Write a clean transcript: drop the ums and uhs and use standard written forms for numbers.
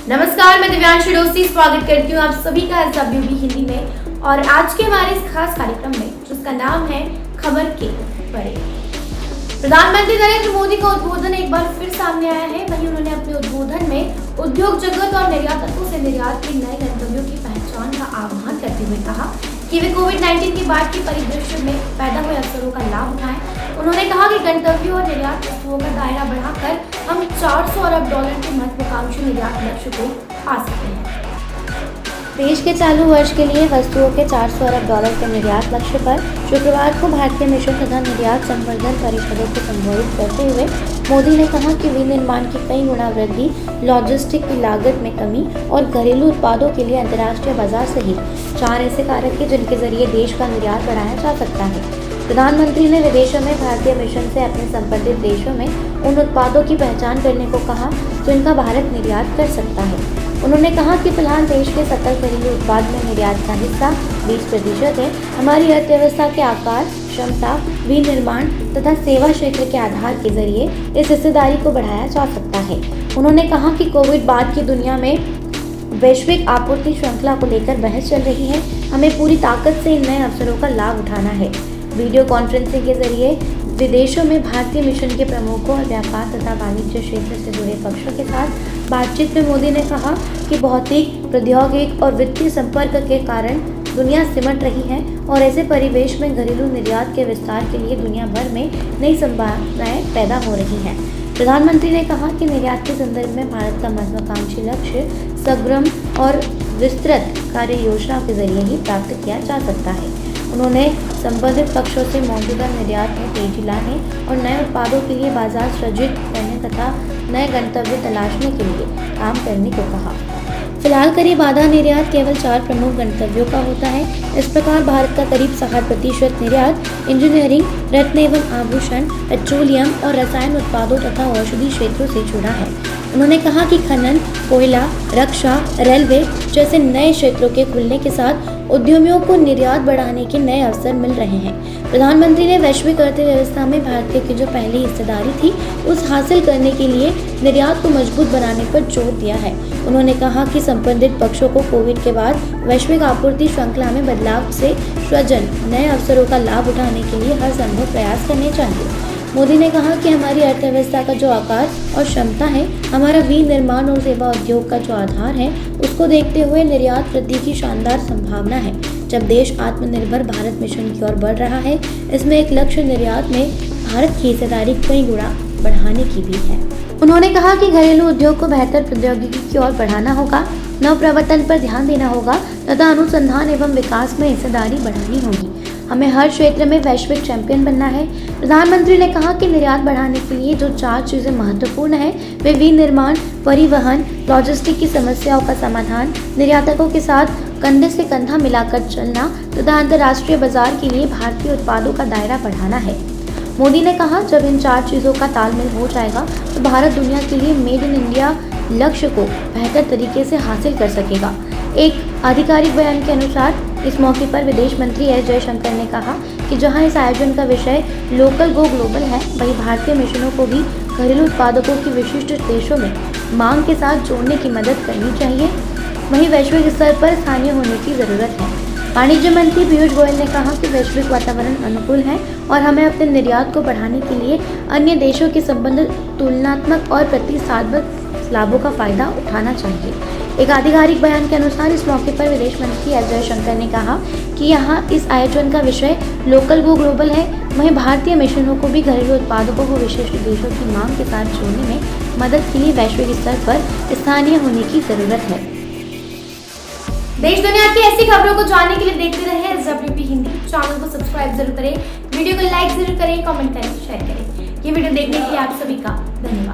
नमस्कार, मैं दिव्यांश दोस्ती स्वागत करती हूँ आप सभी का SWB हिंदी में। और आज के हमारे इस खास कार्यक्रम में जिसका नाम है खबर के बड़े। प्रधानमंत्री नरेंद्र मोदी का उद्बोधन एक बार फिर सामने आया है। वहीं उन्होंने अपने उद्बोधन में उद्योग जगत और निर्यातकों से निर्यात के नए गंतव्यों की पहचान का आह्वान करते हुए कहा कि वे कोविड-19 के बाद के परिदृश्य में पैदा हुए अवसरों का लाभ उठाएं। उन्होंने कहा कि गंतव्यों और निर्यात वस्तुओं का दायरा बढ़ाकर हम $400 अरब के महत्वाकांक्षी निर्यात लक्ष्य को पा सकते हैं। देश के चालू वर्ष के लिए वस्तुओं के $400 अरब के निर्यात लक्ष्य पर शुक्रवार को भारतीय मिशन तथा निर्यात संवर्धन परिषदों को संबोधित करते हुए मोदी ने कहा कि विनिर्माण की कई गुना वृद्धि, लॉजिस्टिक की लागत में कमी और घरेलू उत्पादों के लिए अंतर्राष्ट्रीय बाजार सहित 4 ऐसे कारक हैं जिनके जरिए देश का निर्यात बढ़ाया जा सकता है। प्रधानमंत्री ने विदेशों में भारतीय मिशन से अपने संबंधित देशों में उन उत्पादों की पहचान करने को कहा जिनका भारत निर्यात कर सकता है। उन्होंने कहा कि फिलहाल देश के सकल घरेलू उत्पाद में निर्यात का हिस्सा 20% है। हमारी अर्थव्यवस्था के आकार, क्षमता, विनिर्माण तथा सेवा क्षेत्र के आधार के जरिए इस हिस्सेदारी को बढ़ाया जा सकता है। उन्होंने कहा कि कोविड बाद की दुनिया में वैश्विक आपूर्ति श्रृंखला को लेकर बहस चल रही है। हमें पूरी ताकत से इन नए अवसरों का लाभ उठाना है। वीडियो कॉन्फ्रेंसिंग के जरिए विदेशों में भारतीय मिशन के प्रमुखों और व्यापार तथा वाणिज्य क्षेत्र से जुड़े पक्षों के साथ बातचीत में मोदी ने कहा कि भौतिक, प्रौद्योगिक और वित्तीय संपर्क के कारण दुनिया सिमट रही है और ऐसे परिवेश में घरेलू निर्यात के विस्तार के लिए दुनिया भर में नई संभावनाएं पैदा हो रही हैं। प्रधानमंत्री ने कहा कि निर्यात के संदर्भ में भारत का महत्वाकांक्षी लक्ष्य सग्रम और विस्तृत कार्य योजना के जरिए ही प्राप्त किया जा सकता है। उन्होंने संबंधित पक्षों से मौजूदा निर्यात में तेजी लाने और नए उत्पादों के लिए बाजार सृजित करने तथा नए गंतव्य तलाशने के लिए काम करने को कहा। फिलहाल करीब आधा निर्यात केवल 4 प्रमुख गंतव्यों का होता है। इस प्रकार भारत का करीब 60% निर्यात इंजीनियरिंग, रत्न एवं आभूषण, पेट्रोलियम और रसायन उत्पादों तथा औषधि क्षेत्रों से जुड़ा है। उन्होंने कहा कि खनन, कोयला, रक्षा, रेलवे जैसे नए क्षेत्रों के खुलने के साथ उद्यमियों को निर्यात बढ़ाने के नए अवसर मिल रहे हैं। प्रधानमंत्री ने वैश्विक अर्थव्यवस्था में भारतीय की जो पहली हिस्सेदारी थी उस हासिल करने के लिए निर्यात को मजबूत बनाने पर जोर दिया है। उन्होंने कहा कि संबंधित पक्षों को कोविड के बाद वैश्विक आपूर्ति श्रृंखला में बदलाव से सृजन नए अवसरों का लाभ उठाने के लिए हर संभव प्रयास करने चाहिए। मोदी ने कहा कि हमारी अर्थव्यवस्था का जो आकार और क्षमता है, हमारा विनिर्माण और सेवा उद्योग का जो आधार है, उसको देखते हुए निर्यात वृद्धि की शानदार संभावना है। जब देश आत्मनिर्भर भारत मिशन की ओर बढ़ रहा है, इसमें एक लक्ष्य निर्यात में भारत की हिस्सेदारी कई गुना बढ़ाने की भी है। उन्होंने कहा कि घरेलू उद्योग को बेहतर प्रौद्योगिकी की ओर बढ़ाना होगा, नवप्रवर्तन पर ध्यान देना होगा तथा अनुसंधान एवं विकास में हिस्सेदारी बढ़ानी होगी। हमें हर क्षेत्र में वैश्विक चैंपियन बनना है। प्रधानमंत्री ने कहा कि निर्यात बढ़ाने के लिए जो 4 चीजें महत्वपूर्ण हैं, वे विनिर्माण, परिवहन, लॉजिस्टिक की समस्याओं का समाधान, निर्यातकों के साथ कंधे से कंधा मिलाकर चलना तथा अंतर्राष्ट्रीय बाजार के लिए भारतीय उत्पादों का दायरा बढ़ाना है। मोदी ने कहा जब इन 4 चीज़ों का तालमेल हो जाएगा तो भारत दुनिया के लिए मेड इन इंडिया लक्ष्य को बेहतर तरीके से हासिल कर सकेगा। एक आधिकारिक बयान के अनुसार इस मौके पर विदेश मंत्री एस जयशंकर ने कहा कि जहां इस आयोजन का विषय लोकल गो ग्लोबल है, वहीं भारतीय मिशनों को भी घरेलू उत्पादकों की विशिष्ट देशों में मांग के साथ जोड़ने की मदद करनी चाहिए। वहीं वैश्विक स्तर पर स्थानीय होने की ज़रूरत है। वाणिज्य मंत्री पीयूष गोयल ने कहा कि वैश्विक वातावरण अनुकूल है और हमें अपने निर्यात को बढ़ाने के लिए अन्य देशों के संबंधित तुलनात्मक और प्रतिस्पर्धात्मक लाभों का फायदा उठाना चाहिए। एक आधिकारिक बयान के अनुसार इस मौके पर विदेश मंत्री एस जयशंकर ने कहा कि यहाँ इस आयोजन का विषय लोकल गो ग्लोबल है। वहीं भारतीय मिशनों को भी घरेलू उत्पादकों को विशिष्ट देशों की मांग के साथ जोड़ने में मदद के लिए वैश्विक स्तर पर स्थानीय होने की जरूरत है। देश दुनिया की ऐसी खबरों को जानने के लिए देखते रहे SWB हिंदी। चैनल को सब्सक्राइब जरूर करें, वीडियो को लाइक जरूर करें, कमेंट करें, शेयर करें। ये वीडियो देखने के लिए आप सभी का धन्यवाद।